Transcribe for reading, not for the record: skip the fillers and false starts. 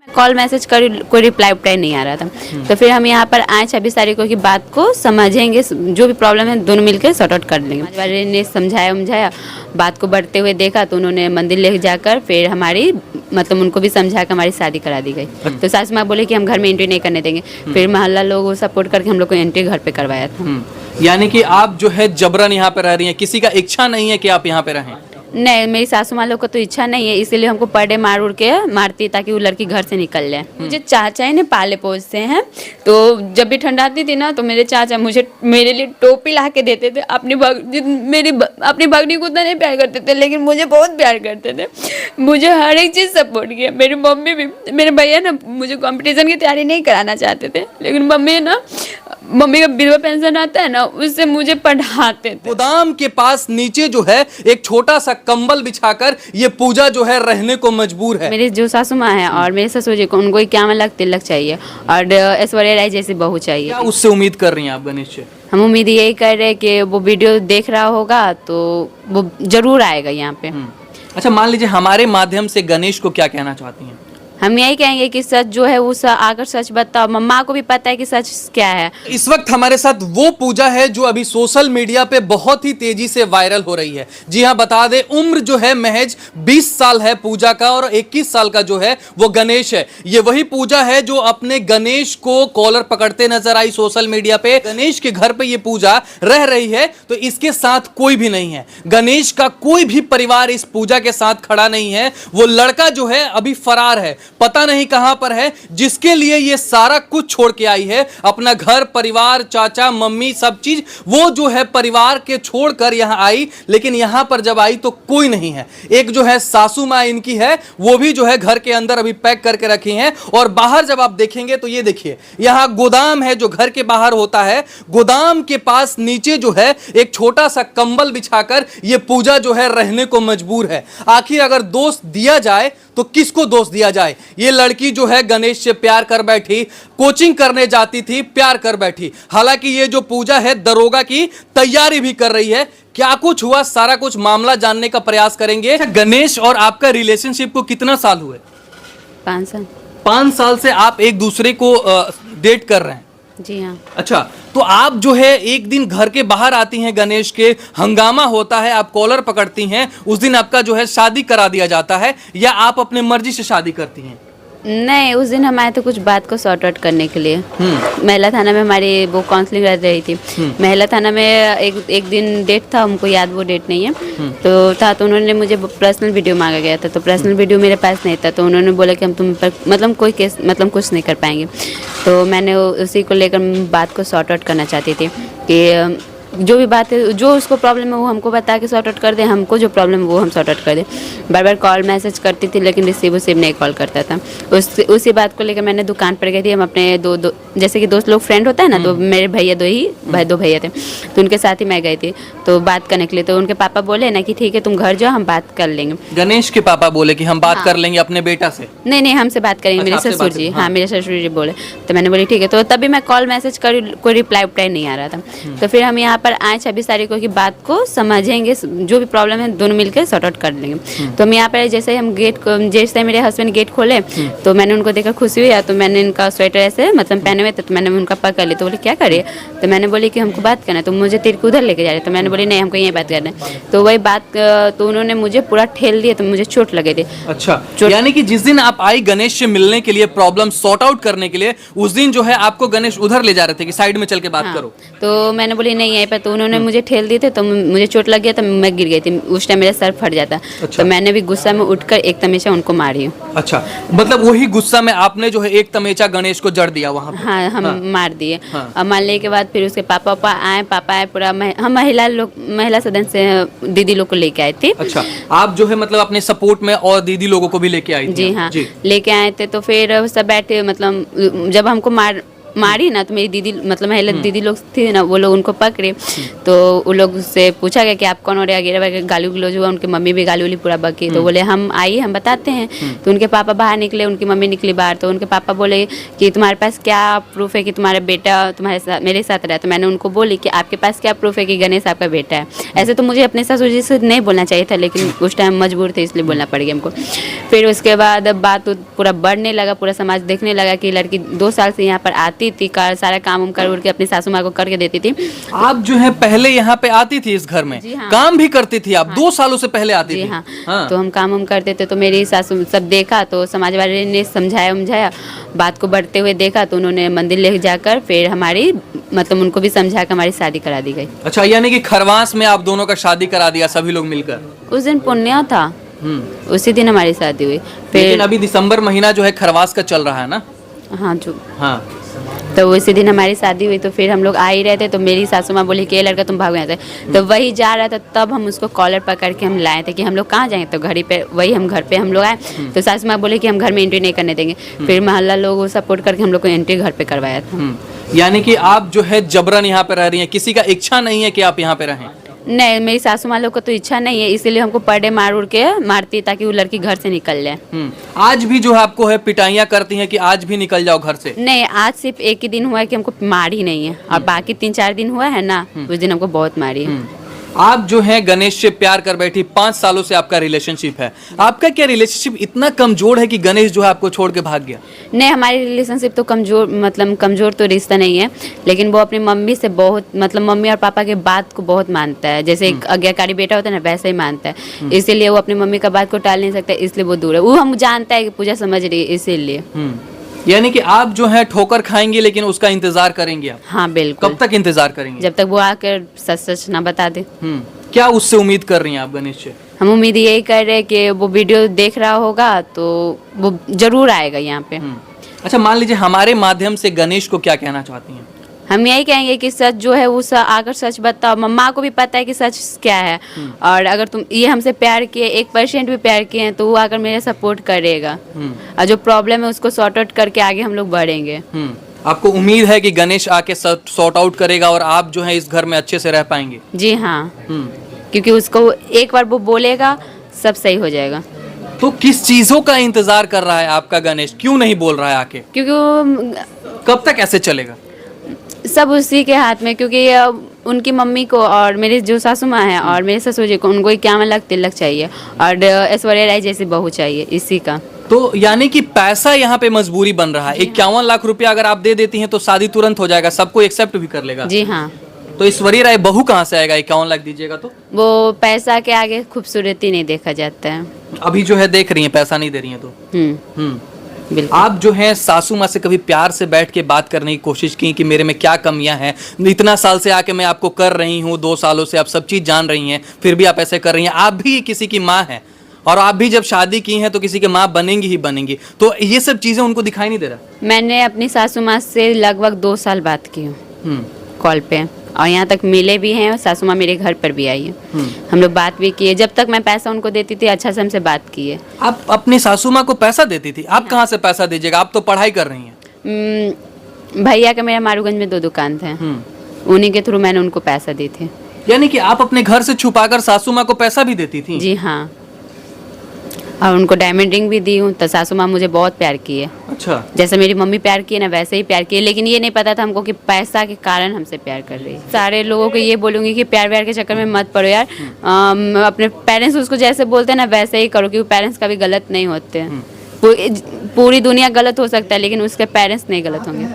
Call message कर कोई reply उप्लाई नहीं आ रहा था। तो फिर हम यहाँ पर आए 26 तारीख को की बात को समझेंगे, जो भी प्रॉब्लम है दोनों मिलकर सॉर्ट आउट कर लेंगे। समाज वाले ने समझाया बात को बढ़ते हुए देखा तो उन्होंने मंदिर ले जाकर फिर हमारी मतलब उनको भी समझा कर हमारी शादी करा दी गई। तो सासू माँ बोले कि हम घर में एंट्री नहीं करने देंगे। फिर मोहल्ला लोग सपोर्ट करके हम लोग को एंट्री घर पे करवाया था। यानी कि आप जो है जबरन यहाँ पे रह रही हैं, किसी का इच्छा नहीं है कि आप यहाँ पे रहें? नहीं, मेरी सासू माँ लोग को तो इच्छा नहीं है, इसीलिए हमको पर डे मार उड़ के मारती ताकि वो लड़की घर से निकल जाए। मुझे चाचा ने पाले पोसते हैं, तो जब भी ठंड आती थी ना तो मेरे चाचा मेरे लिए टोपी ला के देते थे। अपनी भगनी को उतना नहीं प्यार करते थे, लेकिन मुझे बहुत प्यार करते थे। मुझे हर एक चीज़ सपोर्ट किया। मेरी मम्मी भी, मेरे भैया ना मुझे कंपटीशन की तैयारी नहीं कराना चाहते थे, लेकिन मम्मी का विधवा पेंशन आता है ना, उससे मुझे पढ़ाते थे। गोदाम के पास नीचे जो है एक छोटा सा कंबल बिछाकर ये पूजा जो है रहने को मजबूर है। मेरी जो सासू माँ है और मेरे ससुर जी को, उनको 51 लाख तिलक चाहिए और ऐश्वर्या राय जैसी बहू चाहिए। क्या उससे उम्मीद कर रही हैं आप गणेश से? हम उम्मीद यही कर रहे हैं कि वो वीडियो देख रहा होगा तो वो जरूर आएगा यहाँ पे। अच्छा, मान लीजिए हमारे माध्यम से गणेश को क्या कहना चाहती हैं? हम यही कहेंगे कि सच जो है वो आकर सच बताओ। मम्मा को भी पता है कि सच क्या है। इस वक्त हमारे साथ वो पूजा है जो अभी सोशल मीडिया पे बहुत ही तेजी से वायरल हो रही है। जी हाँ, बता दें उम्र जो है महज 20 साल है पूजा का और 21 साल का जो है वो गणेश है। ये वही पूजा है जो अपने गणेश को कॉलर पकड़ते नजर आई सोशल मीडिया पे। गणेश के घर पे ये पूजा रह रही है तो इसके साथ कोई भी नहीं है। गणेश का कोई भी परिवार इस पूजा के साथ खड़ा नहीं है। वो लड़का जो है अभी फरार है, पता नहीं कहां पर है, जिसके लिए ये सारा कुछ छोड़ के आई है, अपना घर परिवार, चाचा मम्मी सब चीज वो जो है परिवार के छोड़कर यहां आई। लेकिन यहां पर जब आई तो कोई नहीं है। एक जो है सासू माँ इनकी है, वो भी जो है घर के अंदर अभी पैक करके रखी हैं। और बाहर जब आप देखेंगे तो ये देखिए यहां गोदाम है जो घर के बाहर होता है। गोदाम के पास नीचे जो है एक छोटा सा कंबल बिछाकर ये पूजा जो है रहने को मजबूर है। आखिर अगर दोष दिया जाए तो किसको दोष दिया जाए? ये लड़की जो है गणेश से प्यार कर बैठी, कोचिंग करने जाती थी, प्यार कर बैठी। हालांकि ये जो पूजा है दरोगा की तैयारी भी कर रही है। क्या कुछ हुआ, सारा कुछ मामला जानने का प्रयास करेंगे। गणेश और आपका रिलेशनशिप को कितना साल हुए? 5 साल। 5 साल से आप एक दूसरे को डेट कर रहे हैं? जी हाँ। अच्छा, तो आप जो है एक दिन घर के बाहर आती हैं गणेश के, हंगामा होता है, आप कॉलर पकड़ती हैं, उस दिन आपका जो है शादी करा दिया जाता है या आप अपने मर्जी से शादी करती हैं? नहीं, उस दिन हम आए थे कुछ बात को सॉर्ट आउट करने के लिए। महिला थाना में हमारी वो काउंसलिंग रह रही थी। महिला थाना में एक दिन डेट था, हमको याद वो डेट नहीं है तो उन्होंने मुझे पर्सनल वीडियो मांगा गया था। तो पर्सनल वीडियो मेरे पास नहीं था, तो उन्होंने बोला कि हम तुम पर मतलब कोई केस मतलब कुछ नहीं कर पाएंगे। तो मैंने उसी को लेकर बात को सॉर्ट आउट करना चाहती थी कि जो भी बात है, जो उसको प्रॉब्लम है वो हमको बता के सॉर्ट आउट कर दे, हमको जो प्रॉब्लम है वो हम सॉर्ट आउट कर दे। बार बार कॉल मैसेज करती थी लेकिन रिसीव नहीं कॉल करता था। उसी बात को लेकर मैंने दुकान पर गई थी। हम अपने दो जैसे कि दोस्त लोग फ्रेंड होता है ना, तो मेरे भैया दो भैया थे, तो उनके साथ ही मैं गई थी तो बात करने के लिए। तो उनके पापा बोले ना कि ठीक है तुम घर जाओ, हम बात कर लेंगे। गणेश के पापा बोले कि हम बात कर लेंगे अपने बेटा से? नहीं, हमसे बात करेंगे। मेरे ससुर जी, हाँ मेरे ससुर जी बोले। तो मैंने बोली ठीक है। तो तभी मैं कॉल मैसेज कर कोई रिप्लाई उप्लाई नहीं आ रहा था। तो फिर हम यहाँ पर आए 26 तारीख को की बात को समझेंगे, जो भी प्रॉब्लम है दोनों मिलकर सॉर्ट आउट कर लेंगे। तो हम यहाँ पर जैसे मेरे हस्बैंड गेट खोले तो मैंने उनको देखकर खुशी हुई। तो मैंने इनका स्वेटर ऐसे मतलब पहने हुए थे, तो मैंने उनका पकड़ लिया। तो बोले क्या करे? तो मैंने बोली कि हमको बात करना है। तो मुझे तेरे को उधर लेके जा रहे। तो मैंने बोली नहीं, हमको यही बात करना है। तो वही बात तो उन्होंने मुझे पूरा ठेल दिया, तो मुझे चोट लगे थे। अच्छा, यानी कि जिस दिन आप आई गणेश से मिलने के लिए, प्रॉब्लम सॉर्ट आउट करने के लिए, उस दिन जो है आपको गणेश उधर ले जा रहे थे कि साइड में चल के बात करो? तो मैंने बोली नहीं यहीं पर। तो उन्होंने मुझे ठेल दिए थे, तो मुझे चोट लग गया, तो मैं गिर गई थी। उस टाइम मेरा सर फट जाता। अच्छा। तो मैंने भी गुस्सा में उठकर एक तमेचा उनको मारी। अच्छा, मतलब वही गुस्सा में आपने जो है एक तमेचा गणेश को जड़ दिया वहाँ पे? हाँ, हम मार दिए। और मारने के बाद फिर उसके पापा आए पूरा हम महिला सदस्य दीदी लोग को लेके आए थे। अच्छा, आप जो है मतलब अपने सपोर्ट में और दीदी लोगों को भी लेके आई थी? जी हाँ, लेके आए थे। तो फिर सब बैठे, मतलब जब हमको मारी ना, तो मेरी दीदी मतलब महिला दीदी लोग थी ना, वो लोग उनको पकड़े। तो उन लोग से पूछा गया कि आप कौन हो रहे, वगैरह गाली गलौज हुआ, उनकी मम्मी भी गाली उली पूरा बकी। तो बोले हम आइए हम बताते हैं। तो उनके पापा बाहर निकले, उनकी मम्मी निकली बाहर। तो उनके पापा बोले कि तुम्हारे पास क्या प्रूफ है कि तुम्हारा बेटा तुम्हारे साथ मेरे साथ रहा। तो मैंने उनको बोली कि आपके पास क्या प्रूफ है कि गणेश आपका बेटा है। ऐसे तो मुझे अपने ससुर जी से नहीं बोलना चाहिए था, लेकिन उस टाइम मजबूर थे इसलिए बोलना पड़ गया हमको। फिर उसके बाद बात पूरा बढ़ने लगा, पूरा समाज देखने लगा कि लड़की 2 साल से यहाँ पर आती थी, सारा काम कर उड़ के अपनी सासू माँ को करके देती थी। आप जो है पहले यहाँ पे आती थी इस घर में, हाँ। काम भी करती थी आप, 2 सालों से पहले आती थी। हाँ। तो हम काम करते थे, तो मेरी सासू सब देखा, तो समाज वाले ने समझाया बात को बढ़ते हुए देखा, तो उन्होंने मंदिर ले जाकर फिर हमारी मतलब उनको भी समझा कर हमारी शादी करा दी गई। अच्छा, यानी कि खरवास में आप दोनों का शादी करा दिया सभी लोग मिलकर? उस दिन पुण्य था, उसी दिन हमारी शादी हुई। लेकिन अभी दिसंबर महीना जो है खरवास का चल रहा है ना? हाँ जो हाँ। तो उसी दिन हमारी शादी हुई। तो फिर हम लोग आ ही रहे थे, तो मेरी सासू माँ बोली कि ये लड़का तुम भागो यहाँ से। तो वही जा रहा था, तब हम उसको कॉलर पकड़ के हम लाए थे कि हम लोग कहाँ जाएंगे। तो घड़ी पे वही हम घर पे हम लोग आए, तो सासू माँ बोली कि हम घर में एंट्री नहीं करने देंगे। फिर मोहल्ला लोग सपोर्ट करके हम लोग को एंट्री घर पे करवाया था। यानी कि आप जो है जबरन यहाँ पे रह रही हैं, किसी का इच्छा नहीं है कि आप यहाँ पे रहें? नहीं, मेरी सासू माँ लोग को तो इच्छा नहीं है, इसीलिए हमको पर डे मार उड़ के मारती ताकि वो लड़की घर से निकल जाए। आज भी जो है आपको है पिटाइयाँ करती हैं कि आज भी निकल जाओ घर से? नहीं, आज सिर्फ एक ही दिन हुआ है कि हमको मारी नहीं है, और बाकी 3-4 दिन हुआ है ना, उस दिन हमको बहुत मारी है। आप जो है गणेश से प्यार कर बैठी, 5 सालों से आपका रिलेशनशिप है। आपका क्या रिलेशनशिप इतना कमजोर है कि गणेश जो है आपको छोड़ के भाग गया? नहीं, हमारी रिलेशनशिप तो कमजोर तो रिश्ता नहीं है, लेकिन वो अपनी मम्मी से बहुत मतलब मम्मी और पापा के बात को बहुत मानता है। जैसे एक आज्ञाकारी बेटा होता है ना, वैसे ही मानता है। इसीलिए वो अपनी मम्मी का बात को टाल नहीं सकता, इसलिए वो दूर है। वो हम जानता है कि पूजा समझ रही है, इसीलिए। यानी कि आप जो है ठोकर खाएंगे लेकिन उसका इंतजार करेंगे आप? हाँ बिल्कुल। कब तक इंतजार करेंगे? जब तक वो आकर सच ना बता दे। क्या उससे उम्मीद कर रही हैं आप गणेश से? हम उम्मीद यही कर रहे हैं कि वो वीडियो देख रहा होगा तो वो जरूर आएगा यहाँ पे। अच्छा, मान लीजिए हमारे माध्यम से गणेश को क्या कहना चाहती हैं? हम यही कहेंगे कि सच जो है वो आकर सच बताओ। मम्मा को भी पता है कि सच क्या है, और अगर तुम ये हमसे प्यार किए, 1% भी प्यार किए हैं, तो वो आकर मेरा सपोर्ट करेगा, और जो प्रॉब्लम है उसको सॉर्ट आउट करके आगे हम लोग बढ़ेंगे। आपको उम्मीद है कि गणेश आके सॉर्ट आउट करेगा और आप जो है इस घर में अच्छे से रह पाएंगे? जी हाँ, क्योंकि उसको एक बार वो बोलेगा सब सही हो जाएगा। तो किस चीजों का इंतजार कर रहा है आपका गणेश? क्यों नहीं बोल रहा है आके? क्योंकि वो कब तक ऐसे चलेगा? सब उसी के हाथ में, क्योंकि उनकी मम्मी को और मेरी जो सासू माँ है और मेरे ससुर जी को, उनको 51 लाख तिलक चाहिए और ऐश्वर्या राय जैसी बहू चाहिए, इसी का। तो यानी कि पैसा यहाँ पे मजबूरी बन रहा है। 51 लाख रुपया अगर आप दे देती हैं तो शादी तुरंत हो जाएगा, सबको एक्सेप्ट भी कर लेगा। जी हाँ। तो ऐश्वर्या राय बहू कहाँ से आएगा? 51 लाख दीजिएगा तो? वो पैसा के आगे खूबसूरती नहीं देखा जाता है। अभी जो है देख रही है, पैसा नहीं दे रही है तो। बिल्कुल। आप जो है सासू माँ से कभी प्यार से बैठ के बात करने की कोशिश की कि मेरे में क्या कमियां हैं? इतना साल से आके मैं आपको कर रही हूँ, 2 सालों से आप सब चीज जान रही हैं, फिर भी आप ऐसे कर रही हैं। आप भी किसी की माँ हैं, और आप भी जब शादी की हैं तो किसी की माँ बनेंगी ही बनेंगी। तो ये सब चीजें उनको दिखाई नहीं दे रहा? मैंने अपनी सासू माँ से लगभग 2 साल बात की हूँ कॉल पे, और यहाँ तक मिले भी हैं, और सासू माँ मेरे घर पर भी आई है। हम लोग बात भी किए। जब तक मैं पैसा उनको देती थी अच्छा से हमसे बात किए। आप अपनी सासू माँ को पैसा देती थी? आप कहाँ से पैसा दीजिएगा? आप तो पढ़ाई कर रही हैं। भैया का मेरा मारूगंज में 2 दुकान थे, उन्हीं के थ्रू मैंने उनको पैसा दी थी। यानी कि आप अपने घर से छुपाकर सासू माँ को पैसा भी देती थी? जी हाँ, और उनको डायमंड रिंग भी दी हूँ। तो सासू माँ मुझे बहुत प्यार की है। अच्छा। जैसे मेरी मम्मी प्यार की है ना, वैसे ही प्यार की है, लेकिन ये नहीं पता था हमको कि पैसा के कारण हमसे प्यार कर रही है। सारे लोगों को ये बोलूँगी कि प्यार व्यार के चक्कर में मत पड़ो यार। अपने पेरेंट्स उसको जैसे बोलते हैं ना वैसे ही करो, क्योंकि पेरेंट्स कभी गलत नहीं होते हैं। पूरी दुनिया गलत हो सकता है, लेकिन उसके पेरेंट्स नहीं गलत होंगे।